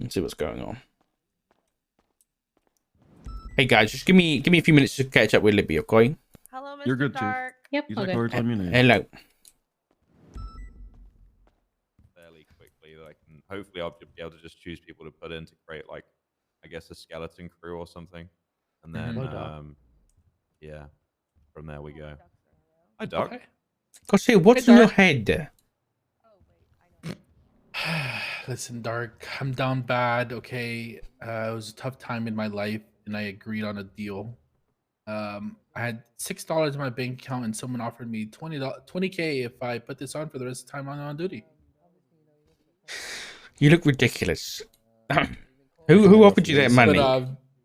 see what's going on. Hey guys, just give me a few minutes to catch up with Libby, okay? Hello, Mr. You're good, Chief. Dark. Yep. He's Okay. like, tell me your name. Hello. Fairly quickly, like, and hopefully I'll be able to just choose people to put in to create, like, I guess a skeleton crew or something, and then yeah, from there we go. Hi, Doc. Okay. Gosh, hey, what's in your head? Listen, Dark, I'm down bad. Okay, it was a tough time in my life, and I agreed on a deal. I had $6 in my bank account, and someone offered me $20K if I put this on for the rest of the time I'm on duty. You look ridiculous. Who offered you that money? But